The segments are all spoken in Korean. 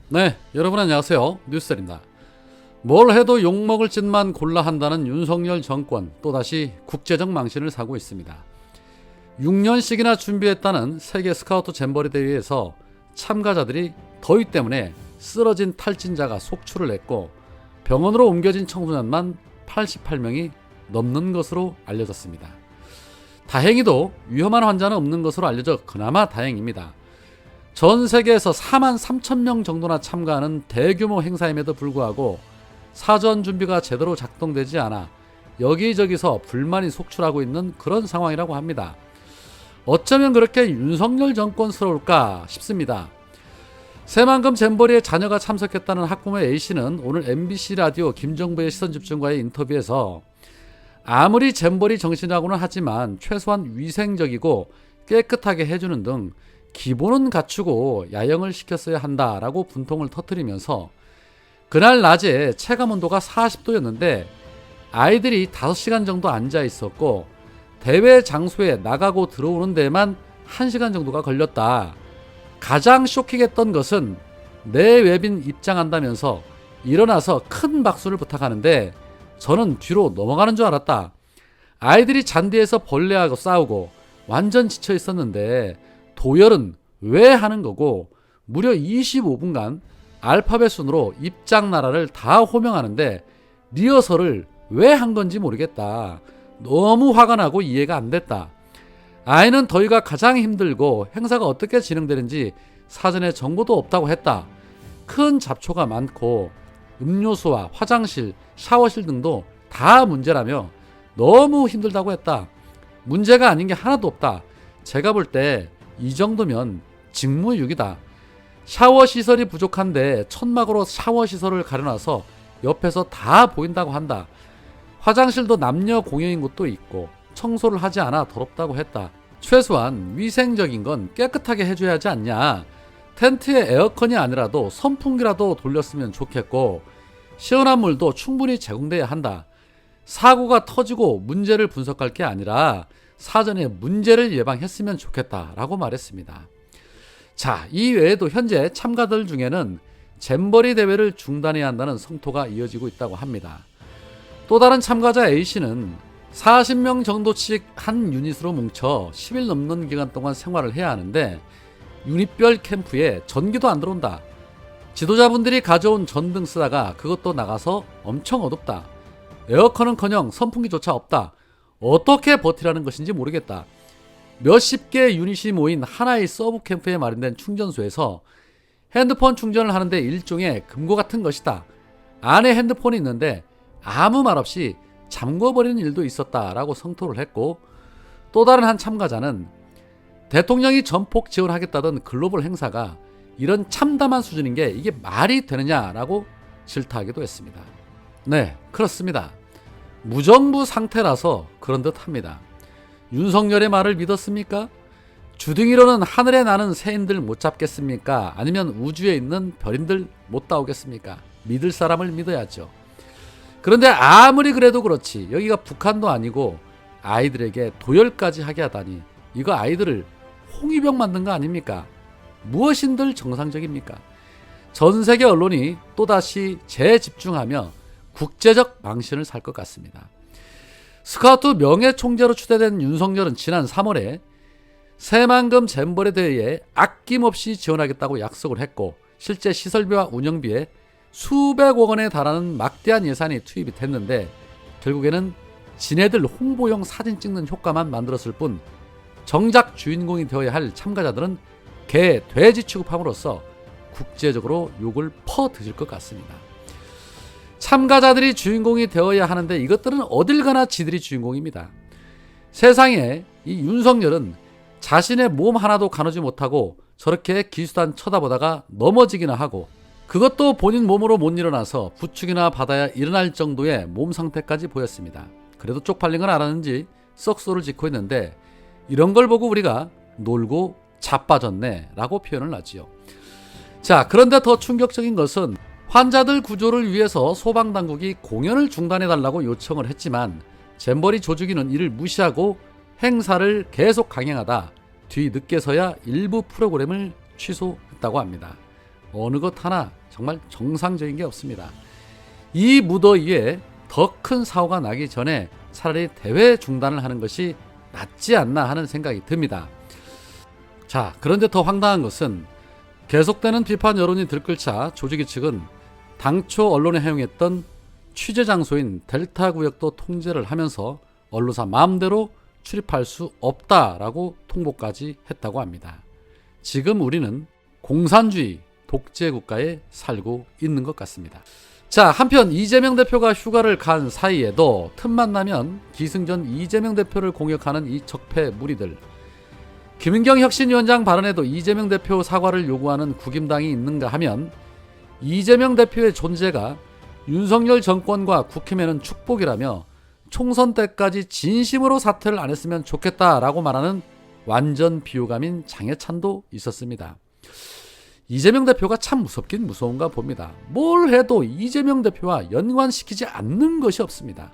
네, 여러분 안녕하세요. 뉴스입니다. 뭘 해도 욕먹을 짓만 골라 한다는 윤석열 정권 또다시 국제적 망신을 사고 있습니다. 6년씩이나 준비했다는 세계 스카우트 잼버리 대회에서 참가자들이 더위 때문에 쓰러진 탈진자가 속출을 했고 병원으로 옮겨진 청소년만 88명이 넘는 것으로 알려졌습니다. 다행히도 위험한 환자는 없는 것으로 알려져 그나마 다행입니다. 전 세계에서 4만 3천 명 정도나 참가하는 대규모 행사임에도 불구하고 사전 준비가 제대로 작동되지 않아 여기저기서 불만이 속출하고 있는 그런 상황이라고 합니다. 어쩌면 그렇게 윤석열 정권스러울까 싶습니다. 새만금 잼버리에 자녀가 참석했다는 학부모 A씨는 오늘 MBC 라디오 김정부의 시선집중과의 인터뷰에서 아무리 잼버리 정신이라고는 하지만 최소한 위생적이고 깨끗하게 해주는 등 기본은 갖추고 야영을 시켰어야 한다라고 분통을 터뜨리면서 그날 낮에 체감 온도가 40도였는데 아이들이 5시간 정도 앉아 있었고 대회 장소에 나가고 들어오는 데만 1시간 정도가 걸렸다. 가장 쇼킹했던 것은 내 외빈 입장한다면서 일어나서 큰 박수를 부탁하는데 저는 뒤로 넘어가는 줄 알았다. 아이들이 잔디에서 벌레하고 싸우고 완전 지쳐 있었는데 도열은 왜 하는 거고 무려 25분간 알파벳 순으로 입장 나라를 다 호명하는데 리허설을 왜 한 건지 모르겠다. 너무 화가 나고 이해가 안 됐다. 아이는 더위가 가장 힘들고 행사가 어떻게 진행되는지 사전에 정보도 없다고 했다. 큰 잡초가 많고 음료수와 화장실, 샤워실 등도 다 문제라며 너무 힘들다고 했다. 문제가 아닌 게 하나도 없다. 제가 볼 때 이 정도면 직무유기다. 샤워시설이 부족한데 천막으로 샤워시설을 가려놔서 옆에서 다 보인다고 한다. 화장실도 남녀 공용인 곳도 있고 청소를 하지 않아 더럽다고 했다. 최소한 위생적인 건 깨끗하게 해줘야 하지 않냐. 텐트에 에어컨이 아니라도 선풍기라도 돌렸으면 좋겠고 시원한 물도 충분히 제공돼야 한다. 사고가 터지고 문제를 분석할 게 아니라 사전에 문제를 예방했으면 좋겠다라고 말했습니다. 자, 이 외에도 현재 참가들 중에는 잼버리 대회를 중단해야 한다는 성토가 이어지고 있다고 합니다. 또 다른 참가자 A씨는 40명 정도씩 한 유닛으로 뭉쳐 10일 넘는 기간 동안 생활을 해야 하는데 유닛별 캠프에 전기도 안 들어온다. 지도자분들이 가져온 전등 쓰다가 그것도 나가서 엄청 어둡다. 에어컨은커녕 선풍기조차 없다. 어떻게 버티라는 것인지 모르겠다. 몇십 개 유닛이 모인 하나의 서브 캠프에 마련된 충전소에서 핸드폰 충전을 하는데 일종의 금고 같은 것이다. 안에 핸드폰이 있는데 아무 말 없이 잠궈버리는 일도 있었다라고 성토를 했고 또 다른 한 참가자는 대통령이 전폭 지원하겠다던 글로벌 행사가 이런 참담한 수준인 게 이게 말이 되느냐라고 질타하기도 했습니다. 네, 그렇습니다. 무정부 상태라서 그런 듯 합니다. 윤석열의 말을 믿었습니까? 주둥이로는 하늘에 나는 새인들 못 잡겠습니까? 아니면 우주에 있는 별인들 못 따오겠습니까? 믿을 사람을 믿어야죠. 그런데 아무리 그래도 그렇지 여기가 북한도 아니고 아이들에게 도열까지 하게 하다니 이거 아이들을 홍위병 만든 거 아닙니까? 무엇인들 정상적입니까? 전 세계 언론이 또다시 재집중하며 국제적 망신을 살 것 같습니다. 스카우트 명예총재로 추대된 윤석열은 지난 3월에 새만금 잼버리 대회에 아낌없이 지원하겠다고 약속을 했고 실제 시설비와 운영비에 수백억 원에 달하는 막대한 예산이 투입이 됐는데 결국에는 지네들 홍보용 사진 찍는 효과만 만들었을 뿐 정작 주인공이 되어야 할 참가자들은 개, 돼지 취급함으로써 국제적으로 욕을 퍼드실 것 같습니다. 참가자들이 주인공이 되어야 하는데 이것들은 어딜 가나 지들이 주인공입니다. 세상에 이 윤석열은 자신의 몸 하나도 가누지 못하고 저렇게 기수단 쳐다보다가 넘어지기나 하고 그것도 본인 몸으로 못 일어나서 부축이나 받아야 일어날 정도의 몸 상태까지 보였습니다. 그래도 쪽팔린 건 알았는지 썩소를 짓고 있는데 이런 걸 보고 우리가 놀고 자빠졌네 라고 표현을 하지요. 자, 그런데 더 충격적인 것은 환자들 구조를 위해서 소방당국이 공연을 중단해달라고 요청을 했지만 잼버리 조직위는 이를 무시하고 행사를 계속 강행하다 뒤늦게서야 일부 프로그램을 취소했다고 합니다. 어느 것 하나 정말 정상적인 게 없습니다. 이 무더위에 더 큰 사고가 나기 전에 차라리 대회 중단을 하는 것이 낫지 않나 하는 생각이 듭니다. 자, 그런데 더 황당한 것은 계속되는 비판 여론이 들끓자 조직위 측은 당초 언론에 허용했던 취재 장소인 델타 구역도 통제를 하면서 언론사 마음대로 출입할 수 없다라고 통보까지 했다고 합니다. 지금 우리는 공산주의 독재 국가에 살고 있는 것 같습니다. 자, 한편 이재명 대표가 휴가를 간 사이에도 틈만 나면 기승전 이재명 대표를 공격하는 이 적폐 무리들. 김은경 혁신위원장 발언에도 이재명 대표 사과를 요구하는 국임당이 있는가 하면 이재명 대표의 존재가 윤석열 정권과 국힘에는 축복이라며 총선 때까지 진심으로 사퇴를 안 했으면 좋겠다라고 말하는 완전 비호감인 장해찬도 있었습니다. 이재명 대표가 참 무섭긴 무서운가 봅니다. 뭘 해도 이재명 대표와 연관시키지 않는 것이 없습니다.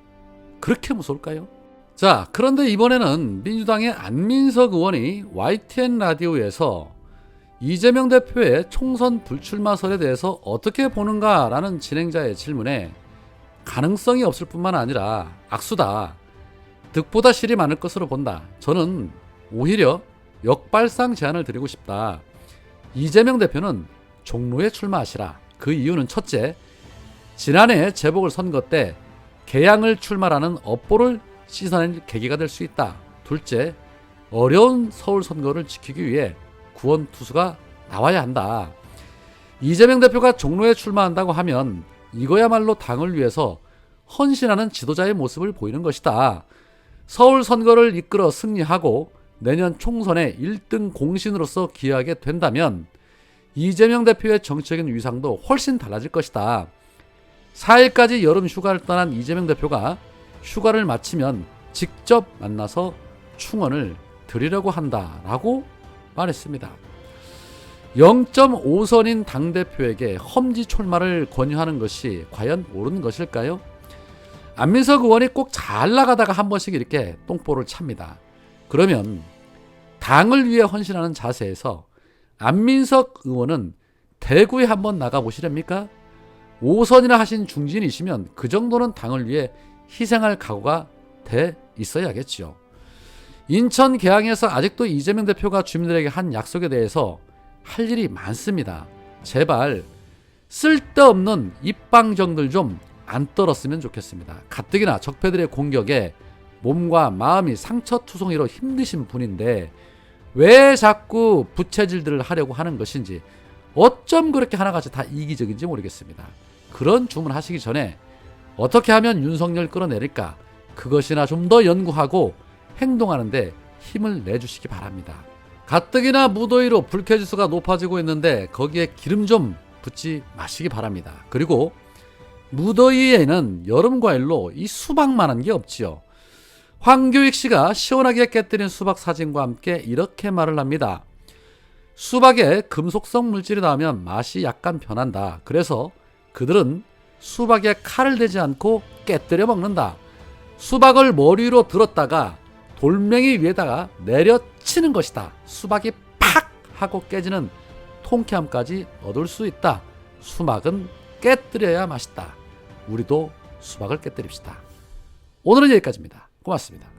그렇게 무서울까요? 자, 그런데 이번에는 민주당의 안민석 의원이 YTN 라디오에서 이재명 대표의 총선 불출마설에 대해서 어떻게 보는가라는 진행자의 질문에 가능성이 없을 뿐만 아니라 악수다, 득보다 실이 많을 것으로 본다, 저는 오히려 역발상 제안을 드리고 싶다, 이재명 대표는 종로에 출마하시라. 그 이유는 첫째, 지난해 재보궐선거 때 개양을 출마라는 업보를 씻어낼 계기가 될 수 있다. 둘째, 어려운 서울 선거를 지키기 위해 구원 투수가 나와야 한다. 이재명 대표가 종로에 출마한다고 하면 이거야말로 당을 위해서 헌신하는 지도자의 모습을 보이는 것이다. 서울 선거를 이끌어 승리하고 내년 총선에 1등 공신으로서 기여하게 된다면 이재명 대표의 정치적인 위상도 훨씬 달라질 것이다. 4일까지 여름 휴가를 떠난 이재명 대표가 휴가를 마치면 직접 만나서 충언을 드리려고 한다라고 말했습니다. 0.5선인 당대표에게 험지촐마를 권유하는 것이 과연 옳은 것일까요? 안민석 의원이 꼭 잘 나가다가 한 번씩 이렇게 똥볼을 찹니다. 그러면 당을 위해 헌신하는 자세에서 안민석 의원은 대구에 한번 나가보시렵니까? 5선이나 하신 중진이시면 그 정도는 당을 위해 희생할 각오가 돼 있어야겠죠. 인천 계양에서 아직도 이재명 대표가 주민들에게 한 약속에 대해서 할 일이 많습니다. 제발 쓸데없는 입방정들 좀 안 떨었으면 좋겠습니다. 가뜩이나 적폐들의 공격에 몸과 마음이 상처투성이로 힘드신 분인데 왜 자꾸 부채질들을 하려고 하는 것인지, 어쩜 그렇게 하나같이 다 이기적인지 모르겠습니다. 그런 주문하시기 전에 어떻게 하면 윤석열 끌어내릴까, 그것이나 좀 더 연구하고 행동하는데 힘을 내주시기 바랍니다. 가뜩이나 무더위로 불쾌지수가 높아지고 있는데 거기에 기름 좀 붓지 마시기 바랍니다. 그리고 무더위에는 여름 과일로 이 수박만한 게 없지요. 황교익 씨가 시원하게 깨뜨린 수박 사진과 함께 이렇게 말을 합니다. 수박에 금속성 물질이 닿으면 맛이 약간 변한다. 그래서 그들은 수박에 칼을 대지 않고 깨뜨려 먹는다. 수박을 머리 위로 들었다가 돌멩이 위에다가 내려치는 것이다. 수박이 팍 하고 깨지는 통쾌함까지 얻을 수 있다. 수박은 깨뜨려야 맛있다. 우리도 수박을 깨뜨립시다. 오늘은 여기까지입니다. 고맙습니다.